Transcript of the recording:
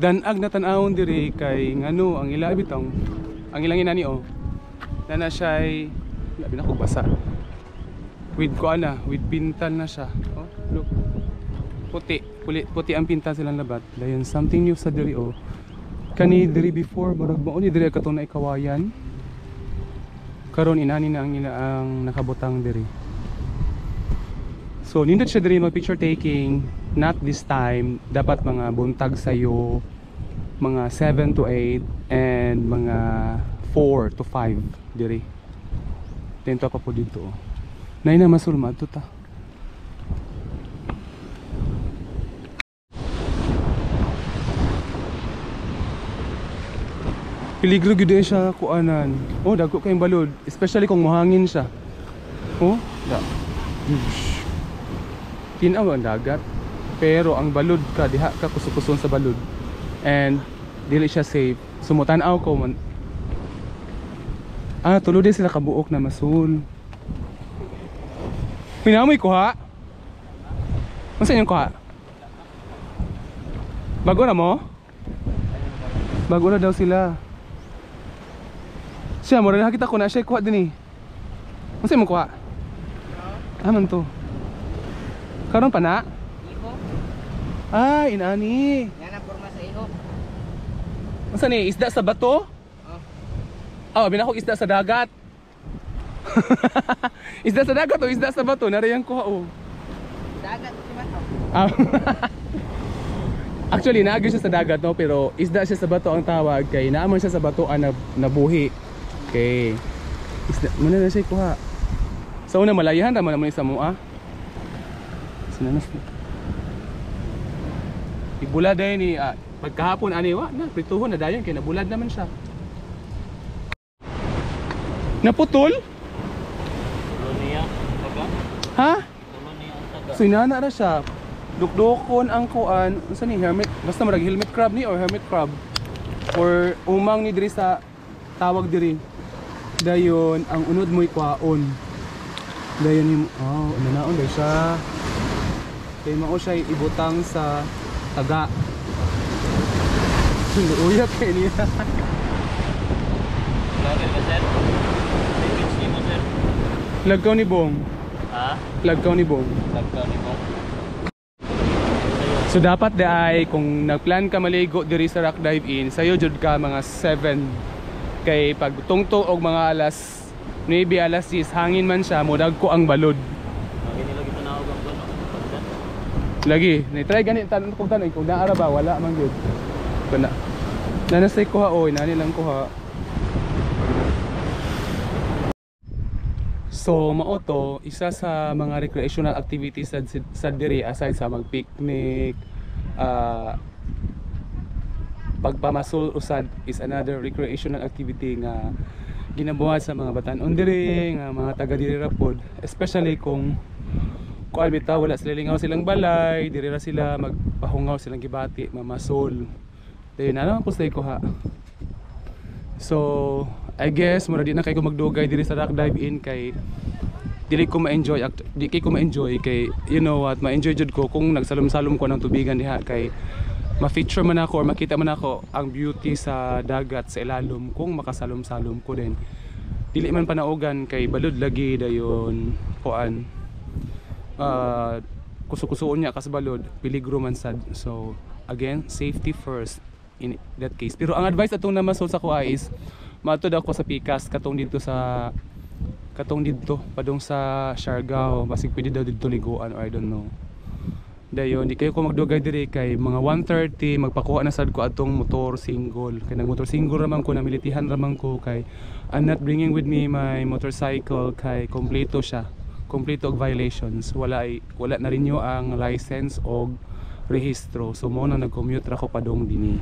danag na tan-awon diri kay ngano ang ila bitong ang ilang inani oh. Na siya'y labi na kog basa. With ko ana, with pintan na siya. Oh, look. Puti ang pintan silang labat. Dayon something new sa diri oh. Kani diri before murag mao ni diri katong na ikawayan. Karon inani na ang nakabutang diri. So nindot siya diri mag picture taking. Not this time. Dapat mga buntag sayo, mga 7 to 8 and mga 4 to 5 diri. Tento pa po dito oh. Nay na masulmad to ta. Peligro gid siya kuanan. Oh, dagko kayong balod, especially kung mahangin siya. Oh, da. Tinaw ang dagat. Pero ang balod ka diha ka kusukuson sa balod. And dili siya safe. Sumutan-aw ko man. Ah, tulo din sila kabuok na masul. Pinamoy ko ha. Masa yung kuha? Bago na mo? Bago na daw sila. Siya, mura na kita ko na siya kuha din eh. Masa yung kuha? Aman to. Karon pa na? Iho. Ah, inani. Yan ang forma sa iho. Masa ni? Isda sa bato? Oh, binakog isda sa dagat. Isda sa dagat o isda sa bato? Narayang kuha o. Dagat si bato. Actually, naagyo siya sa dagat no, pero isda siya sa bato ang tawag kay naaman siya sa bato na nabuhi. Okay. Isda, muna na siya kuha. Sa una malayahan naman naman sa mua. Sinanas na. Ibulad dahil ni pagkahapon ani wa na prituhon na dayon kay nabulad naman siya. Naputol? Ha? So inana ra siya. Dukdukon ang kuan, unsa ni hermit, basta marag helmet crab ni or hermit crab. Or umang ni diri sa tawag diri. Dayon ang unod mo'y kwaon. Dayon ni nanaon dai siya. Kay mao siya ibutang sa taga. Uyat kay niya. Lagkaw ni Bong. Ha? Lagkaw ni Bong. Lagkaw ni Bong. So dapat ay kung nagplan ka maligo diri sa Rock Dive In, sayo jud ka mga 7. Kay pag tungtong og mga alas 9, alas 10, hangin man siya, mudag ko ang balod. Lagi nila kita naog ang kuno. Lagi, ni-try gani tanong kung naara ba wala man gyud. Kuna. Nanasay ko ha oy, nani lang ko ha. So mao to isa sa mga recreational activities sa diri aside sa mag-picnic, pagpamasul usad is another recreational activity nga ginabuhat sa mga batan-on diri nga mga taga diri ra pod, especially kung bitaw wala sila lingaw silang balay, diri ra sila magpahungaw silang gibati, mamasul. Dayon na naman po stay ko ha. So I guess mura di na kay ko magdugay diri sa Rock Dive In kay di ko ma-enjoy kay you know what, ma-enjoy jud ko kung nagsalom-salom ko ng tubigan diha kay ma-feature man ako or makita man ako ang beauty sa dagat sa ilalom kung makasalom-salom ko din. Dili man panaugan kay balod lagi dayon kuan. Kusukusuon niya kas balod, peligro man sad. So again, safety first in that case. Pero ang advice atong namasol sa kuha is matod ako sa Pikas katong dito padung sa Siargao, basig pwede daw dito liguan or I don't know. Dayon di kayo ko magdugay diri kay mga 1:30 magpakuha na sad ko atong motor single. Kay nagmotor single raman ko, namilitihan raman ko kay I'm not bringing with me my motorcycle kay kompleto siya. Kompleto og violations. Wala na rin ang license og rehistro. So mo na nag-commute ra ko padung dinhi.